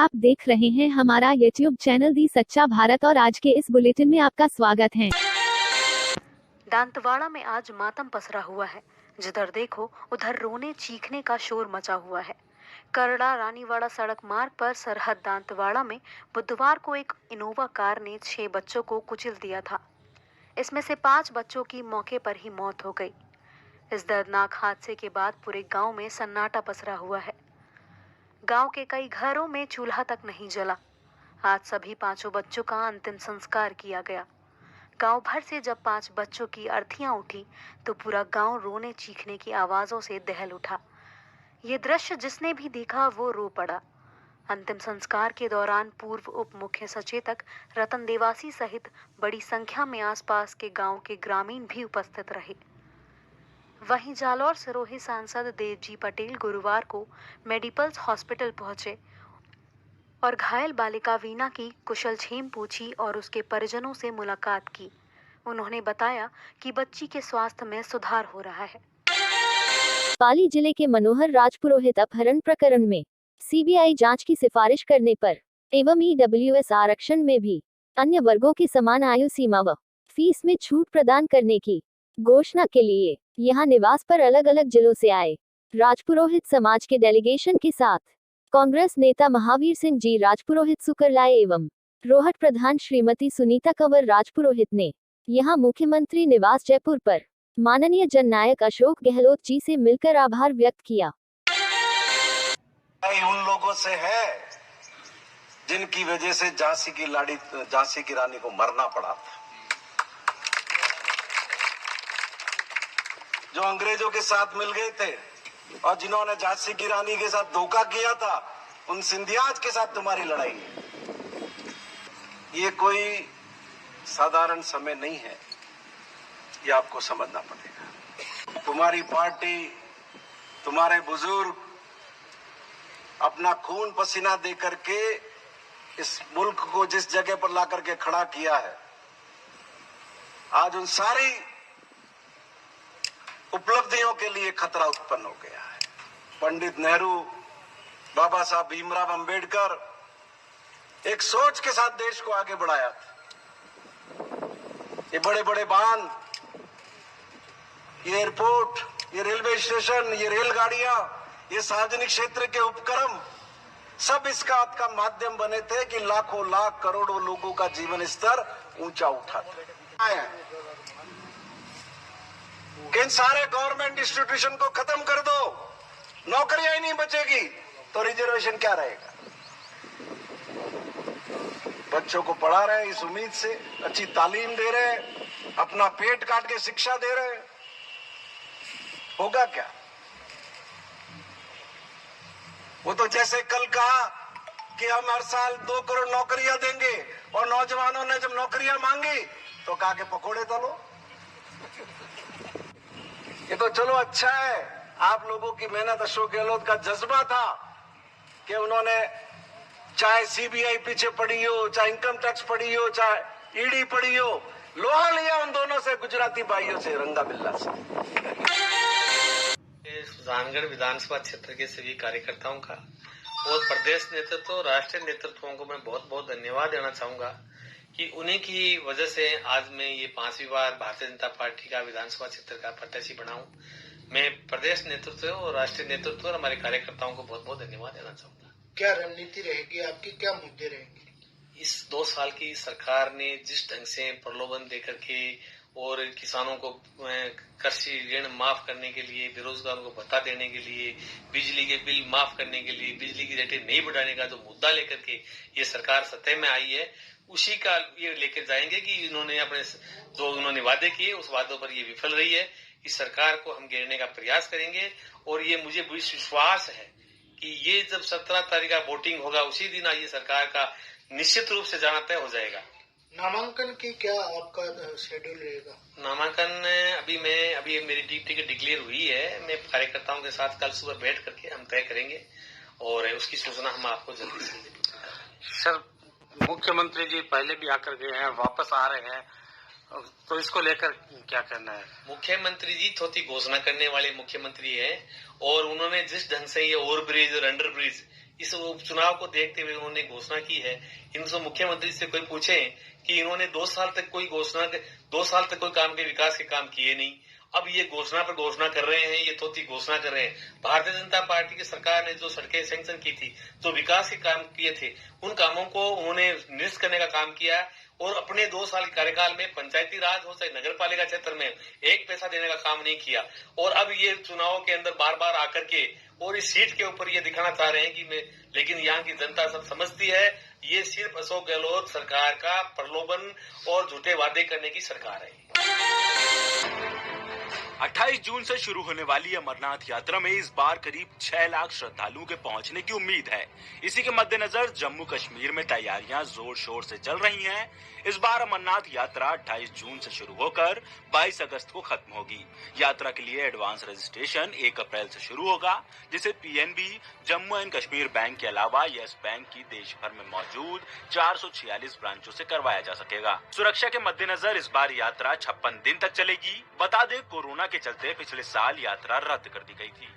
आप देख रहे हैं हमारा YouTube चैनल दी सच्चा भारत और आज के इस बुलेटिन में आपका स्वागत है। दांतवाड़ा में आज मातम पसरा हुआ है। जिधर देखो उधर रोने चीखने का शोर मचा हुआ है। करड़ा रानीवाड़ा सड़क मार्ग पर सरहद दांतवाड़ा में बुधवार को एक इनोवा कार ने 6 बच्चों को कुचल दिया था। इसमें से 5 बच्चों की मौके पर ही मौत हो गई। इस दर्दनाक हादसे के बाद पूरे गांव में सन्नाटा पसरा हुआ है। गांव के कई घरों में चूल्हा तक नहीं जला। आज सभी 5 बच्चों का अंतिम संस्कार किया गया। गांव भर से जब 5 बच्चों की अर्थियां उठी तो पूरा गांव रोने चीखने की आवाजों से दहल उठा। ये दृश्य जिसने भी देखा वो रो पड़ा। अंतिम संस्कार के दौरान पूर्व उप मुख्य सचेतक रतन देवासी सहित बड़ी संख्या में आसपास के गांव के ग्रामीण भी उपस्थित रहे। वहीं जालौर सिरोही सांसद देवजी पटेल गुरुवार को मेडिपल्स हॉस्पिटल पहुंचे और घायल बालिका वीना की कुशलक्षेम पूछी और उसके परिजनों से मुलाकात की। उन्होंने बताया कि बच्ची के स्वास्थ्य में सुधार हो रहा है। पाली जिले के मनोहर राजपुरोहित अपहरण प्रकरण में सीबीआई जांच की सिफारिश करने पर एवं ईडब्ल्यूएस आरक्षण में भी अन्य वर्गों की समान आयु सीमा व फीस में छूट प्रदान करने की घोषणा के लिए यहां निवास पर अलग अलग जिलों से आए राजपुरोहित समाज के डेलीगेशन के साथ कांग्रेस नेता महावीर सिंह जी राजपुरोहित सुकरलाए एवं रोहट प्रधान श्रीमती सुनीता कंवर राजपुरोहित ने यहां मुख्यमंत्री निवास जयपुर पर माननीय जननायक अशोक गहलोत जी से मिलकर आभार व्यक्त किया। उन लोगों से है जिनकी वजह से झांसी की रानी को मरना पड़ा था, जो अंग्रेजों के साथ मिल गए थे और जिन्होंने झांसी की रानी के साथ धोखा किया था, उन सिंधियाज के साथ तुम्हारी लड़ाई। ये कोई साधारण समय नहीं है, ये आपको समझना पड़ेगा। तुम्हारी पार्टी, तुम्हारे बुजुर्ग अपना खून पसीना दे करके इस मुल्क को जिस जगह पर ला करके खड़ा किया है, आज उन सारी उपलब्धियों के लिए खतरा उत्पन्न हो गया है। पंडित नेहरू, बाबा साहब भीमराव अंबेडकर एक सोच के साथ देश को आगे बढ़ाया था। ये बड़े बड़े बांध, ये एयरपोर्ट, ये रेलवे स्टेशन, ये रेलगाड़ियां, ये सार्वजनिक क्षेत्र के उपक्रम, सब इसका माध्यम बने थे कि लाखों लाख करोड़ों लोगों का जीवन स्तर ऊंचा उठाते। इन सारे गवर्नमेंट इंस्टीट्यूशन को खत्म कर दो, नौकरियां ही नहीं बचेगी तो रिजर्वेशन क्या रहेगा। बच्चों को पढ़ा रहे इस उम्मीद से, अच्छी तालीम दे रहे, अपना पेट काट के शिक्षा दे रहे, होगा क्या। वो तो जैसे कल कहा कि हम हर साल 2 करोड़ नौकरियां देंगे और नौजवानों ने जब नौकरियां मांगी तो कहा कि पकोड़े तलो। ये तो चलो अच्छा है, आप लोगों की मेहनत, अशोक गहलोत का जज्बा था कि उन्होंने चाहे सीबीआई पीछे पड़ी हो, चाहे इनकम टैक्स पड़ी हो, चाहे ईडी पड़ी हो, लोहा लिया उन दोनों से, गुजराती भाइयों से, रंगा बिल्ला से। सुजानगढ़ विधानसभा क्षेत्र के सभी कार्यकर्ताओं का और प्रदेश नेतृत्व, राष्ट्रीय नेतृत्वों को मैं बहुत बहुत धन्यवाद देना चाहूंगा कि उन्हीं की वजह से आज मैं ये 5वीं बार भारतीय जनता पार्टी का विधानसभा क्षेत्र का प्रत्याशी बना हूं। मैं प्रदेश नेतृत्व और राष्ट्रीय नेतृत्व और हमारे कार्यकर्ताओं को बहुत बहुत धन्यवाद देना चाहूंगा। क्या रणनीति रहेगी आपकी, क्या मुद्दे रहेंगे? इस 2 साल की सरकार ने जिस ढंग से प्रलोभन देकर के और किसानों को कृषि ऋण माफ करने के लिए, बेरोजगारों को भत्ता देने के लिए, बिजली के बिल माफ करने के लिए, बिजली की रेटें नहीं बढ़ाने का जो मुद्दा लेकर के ये सरकार सत्ता में आई है, उसी का ये लेकर जाएंगे कि इन्होंने अपने जो उन्होंने वादे किए उस वादों पर ये विफल रही है। इस सरकार को हम घेरने का प्रयास करेंगे और ये मुझे विश्वास है कि ये जब 17 तारीख का वोटिंग होगा उसी दिन ये सरकार का निश्चित रूप से जाना तय हो जाएगा। नामांकन की क्या आपका शेड्यूल रहेगा? नामांकन अभी मेरी टिकट डिक्लेयर हुई है। मैं कार्यकर्ताओं के साथ कल सुबह बैठ करके हम तय करेंगे और उसकी सूचना हम आपको जल्दी से देंगे। सर, मुख्यमंत्री जी पहले भी आकर गए हैं, वापस आ रहे हैं, तो इसको लेकर क्या करना है? मुख्यमंत्री जी थोड़ी घोषणा करने वाले मुख्यमंत्री हैं और उन्होंने जिस ढंग से ये ओवरब्रिज और अंडरब्रिज इस उपचुनाव को देखते हुए उन्होंने घोषणा की है। इनसे मुख्यमंत्री से कोई पूछे कि इन्होंने 2 साल तक कोई काम के विकास के काम किए नहीं, अब ये घोषणा पर घोषणा कर रहे हैं, ये थोथी घोषणा कर रहे हैं। भारतीय जनता पार्टी की सरकार ने जो सड़कें सैंक्शन की थी, जो विकास के काम किए थे, उन कामों को उन्होंने निरस्त करने का काम किया और अपने 2 साल के कार्यकाल में पंचायती राज हो चाहे नगर पालिका क्षेत्र में 1 पैसा देने का काम नहीं किया। और अब ये चुनाव के अंदर बार बार आकर के और इस सीट के ऊपर ये दिखाना चाह रहे हैं कि लेकिन यहाँ की जनता सब समझती है, ये सिर्फ अशोक गहलोत सरकार का प्रलोभन और झूठे वादे करने की सरकार है। 28 जून से शुरू होने वाली अमरनाथ यात्रा में इस बार करीब 6 लाख श्रद्धालुओं के पहुंचने की उम्मीद है। इसी के मद्देनजर जम्मू कश्मीर में तैयारियां जोर शोर से चल रही हैं। इस बार अमरनाथ यात्रा 28 जून से शुरू होकर 22 अगस्त को खत्म होगी। यात्रा के लिए एडवांस रजिस्ट्रेशन 1 अप्रैल से शुरू होगा, जिसे PNB, Jammu and Kashmir bank के अलावा यस बैंक की देश भर में मौजूद 446 ब्रांचों से करवाया जा सकेगा। सुरक्षा के मद्देनजर इस बार यात्रा 56 दिन तक चलेगी। बता दें, कोरोना के चलते पिछले साल यात्रा रद्द कर दी गई थी।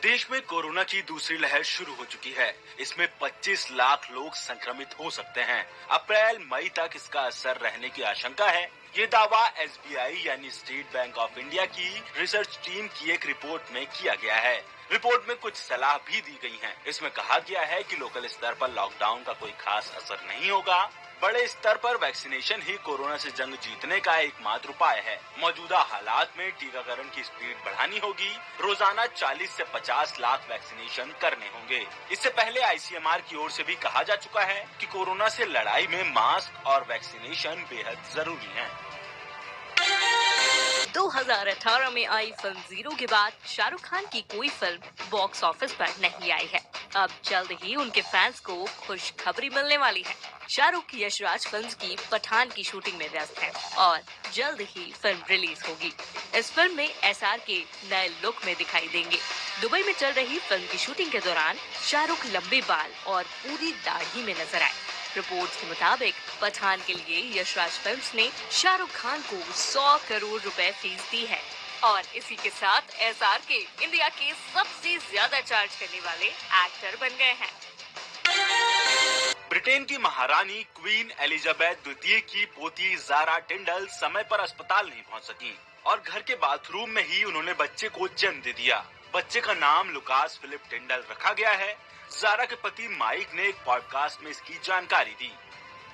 देश में कोरोना की दूसरी लहर शुरू हो चुकी है। इसमें 25 लाख लोग संक्रमित हो सकते हैं। अप्रैल मई तक इसका असर रहने की आशंका है। ये दावा एसबीआई यानी स्टेट बैंक ऑफ इंडिया की रिसर्च टीम की एक रिपोर्ट में किया गया है। रिपोर्ट में कुछ सलाह भी दी गई है। इसमें कहा गया है कि लोकल स्तर पर लॉकडाउन का कोई खास असर नहीं होगा। बड़े स्तर पर वैक्सीनेशन ही कोरोना से जंग जीतने का एकमात्र उपाय है। मौजूदा हालात में टीकाकरण की स्पीड बढ़ानी होगी। रोजाना 40 से 50 लाख वैक्सीनेशन करने होंगे। इससे पहले आईसीएमआर की ओर से भी कहा जा चुका है कि कोरोना से लड़ाई में मास्क और वैक्सीनेशन बेहद जरूरी है। 2018 में आई फिल्म जीरो के बाद शाहरुख खान की कोई फिल्म बॉक्स ऑफिस पर नहीं आई है। अब जल्द ही उनके फैंस को खुशखबरी मिलने वाली है। शाहरुख यशराज फिल्म की पठान की शूटिंग में व्यस्त है और जल्द ही फिल्म रिलीज होगी। इस फिल्म में एसआर के नए लुक में दिखाई देंगे। दुबई में चल रही फिल्म की शूटिंग के दौरान शाहरुख लंबे बाल और पूरी दाढ़ी में नजर आए। रिपोर्ट्स के मुताबिक पठान के लिए यशराज फिल्म्स ने शाहरुख खान को 100 करोड़ रुपए फीस दी है और इसी के साथ एसआर के इंडिया के सबसे ज्यादा चार्ज करने वाले एक्टर बन गए हैं। ब्रिटेन की महारानी क्वीन एलिजाबेथ द्वितीय की पोती ज़ारा टिंडल समय पर अस्पताल नहीं पहुंच सकी और घर के बाथरूम में ही उन्होंने बच्चे को जन्म दे दिया। बच्चे का नाम लुकास फिलिप टिंडल रखा गया है। ज़ारा के पति माइक ने एक पॉडकास्ट में इसकी जानकारी दी।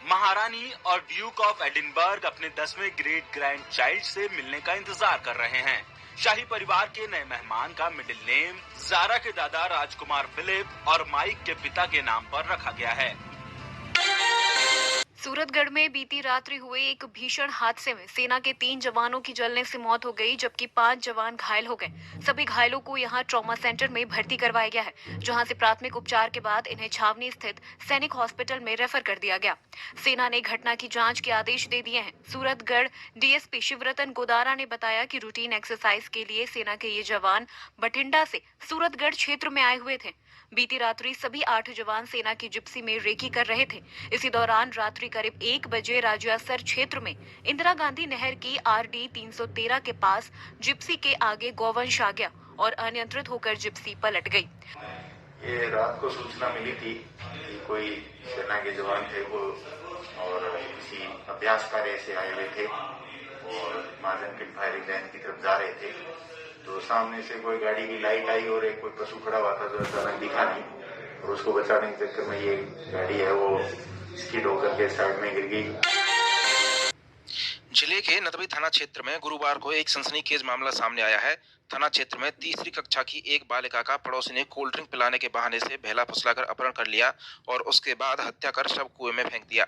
महारानी और ड्यूक ऑफ एडिनबर्ग अपने 10वें ग्रेट ग्रैंड चाइल्ड से मिलने का इंतजार कर रहे हैं। शाही परिवार के नए मेहमान का मिडिल नेम ज़ारा के दादा राजकुमार फिलिप और माइक के पिता के नाम पर रखा गया है। सूरतगढ़ में बीती रात्रि हुए एक भीषण हादसे में सेना के 3 जवानों की जलने से मौत हो गई, जबकि 5 जवान घायल हो गए। सभी घायलों को यहां ट्रॉमा सेंटर में भर्ती करवाया गया है, जहां से प्राथमिक उपचार के बाद इन्हें छावनी स्थित सैनिक हॉस्पिटल में रेफर कर दिया गया। सेना ने घटना की जांच के आदेश दे दिए हैं। सूरतगढ़ डीएसपी शिवरतन गोदारा ने बताया कि रूटीन एक्सरसाइज के लिए सेना के ये जवान बठिंडा से सूरतगढ़ क्षेत्र में आए हुए थे। बीती रात्रि सभी 8 जवान सेना की जिप्सी में रेकी कर रहे थे। इसी दौरान रात्रि करीब 1 बजे राजियासर क्षेत्र में इंदिरा गांधी नहर की आरडी 313 के पास जिप्सी के आगे गौवंश आ गया और अनियंत्रित होकर जिप्सी पलट गई। ये रात को सूचना मिली थी कि कोई सेना के जवान थे वो और किसी अभ्यास कार्य से आए हुए थे और मार्जन के फायरिंग लाइन की तरफ जा रहे थे, तो सामने से कोई गाड़ी की लाइट आई और एक कोई पशु खड़ा हुआ था जो अचानक दिखा नहीं और उसको बचाने के चक्कर में ये गाड़ी है वो स्किड होकर के साइड में गिर गई। जिले के नदबी थाना क्षेत्र में गुरुवार को एक सनसनीखेज मामला सामने आया है। थाना क्षेत्र में तीसरी कक्षा की एक बालिका का पड़ोसी ने कोल्ड ड्रिंक पिलाने के बहाने से बहला फुसलाकर अपहरण कर लिया और उसके बाद हत्या कर शव कुएं में फेंक दिया।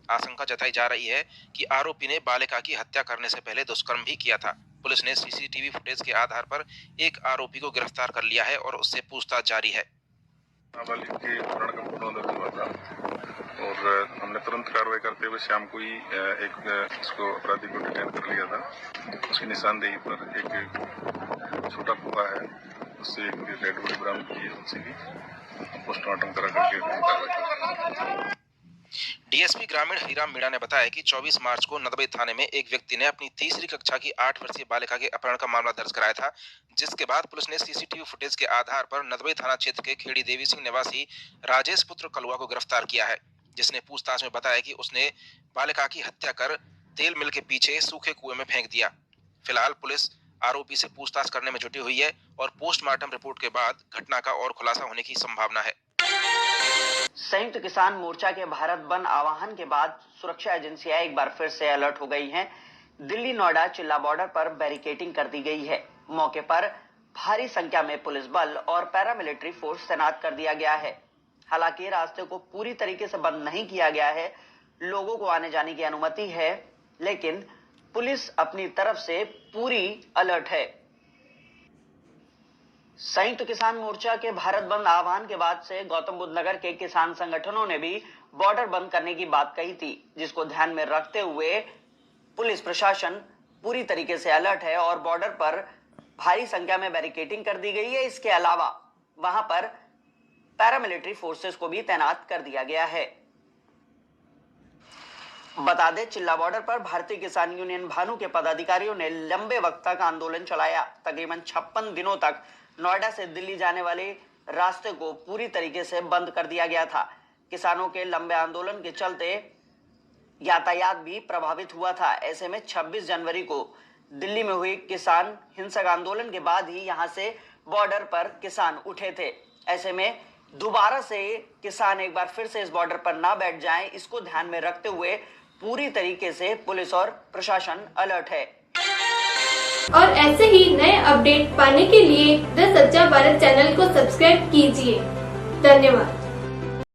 आशंका जताई जा रही है कि आरोपी ने बालिका की हत्या करने से पहले दुष्कर्म भी किया था। पुलिस ने सीसीटीवी फुटेज के आधार पर एक आरोपी को गिरफ्तार कर लिया है और उससे पूछताछ जारी है। नाबालिग के अपहरण का मामला दर्ज हुआ था और हमने तुरंत कार्रवाई करते हुए शाम को ही एक इसको अपराधी को डिटेन कर लिया था। उसकी निशानदेही पर एक छोटा कुआ है, उससे एक डेड बॉडी बरामद की है, उसी की पोस्टमार्टम करा करके कार्रवाई। डीएसपी ग्रामीण हरिराम मीणा ने बताया कि 24 मार्च को नदबई थाने में एक व्यक्ति ने अपनी तीसरी कक्षा की 8 वर्षीय बालिका के अपहरण का मामला दर्ज कराया था, जिसके बाद पुलिस ने सीसीटीवी फुटेज के आधार पर नदबई थाना क्षेत्र के खेड़ी देवी सिंह निवासी राजेश पुत्र कलुआ को गिरफ्तार किया है, जिसने पूछताछ में बताया कि उसने बालिका की हत्या कर तेल मिल के पीछे सूखे कुएं में फेंक दिया। फिलहाल पुलिस आरोपी से पूछताछ करने में जुटी हुई है और पोस्टमार्टम रिपोर्ट के बाद घटना का और खुलासा होने की संभावना है। संयुक्त किसान मोर्चा के भारत बंद आह्वान के बाद सुरक्षा एजेंसियां एक बार फिर से अलर्ट हो गई हैं। दिल्ली नोएडा चिल्ला बॉर्डर पर बैरिकेडिंग कर दी गई है। मौके पर भारी संख्या में पुलिस बल और पैरामिलिट्री फोर्स तैनात कर दिया गया है। हालांकि रास्ते को पूरी तरीके से बंद नहीं किया गया है, लोगों को आने जाने की अनुमति है, लेकिन पुलिस अपनी तरफ से पूरी अलर्ट है। संयुक्त किसान मोर्चा के भारत बंद आह्वान के बाद से गौतम बुद्ध नगर के किसान संगठनों ने भी बॉर्डर बंद करने की बात कही थी, जिसको ध्यान में रखते हुए पुलिस प्रशासन पूरी तरीके से अलर्ट है और बॉर्डर पर भारी संख्या में बैरिकेडिंग कर दी गई है। इसके अलावा वहां पर पैरामिलिट्री फोर्सेस को भी तैनात कर दिया गया है। बता दें, चिल्ला बॉर्डर पर भारतीय किसान यूनियन भानु के पदाधिकारियों ने लंबे वक्त तक आंदोलन चलाया। तकरीबन 56 दिनों तक नोएडा से दिल्ली जाने वाले रास्ते को पूरी तरीके से बंद कर दिया गया था। किसानों के लंबे आंदोलन के चलते यातायात भी प्रभावित हुआ था। ऐसे में 26 जनवरी को दिल्ली में हुए किसान हिंसक आंदोलन के बाद ही यहां से बॉर्डर पर किसान उठे थे। ऐसे में दोबारा से किसान एक बार फिर से इस बॉर्डर पर ना बैठ जाएं, इसको ध्यान में रखते हुए पूरी तरीके से पुलिस और प्रशासन अलर्ट है। और ऐसे ही नए अपडेट पाने के लिए द सच्चा भारत चैनल को सब्सक्राइब कीजिए। धन्यवाद।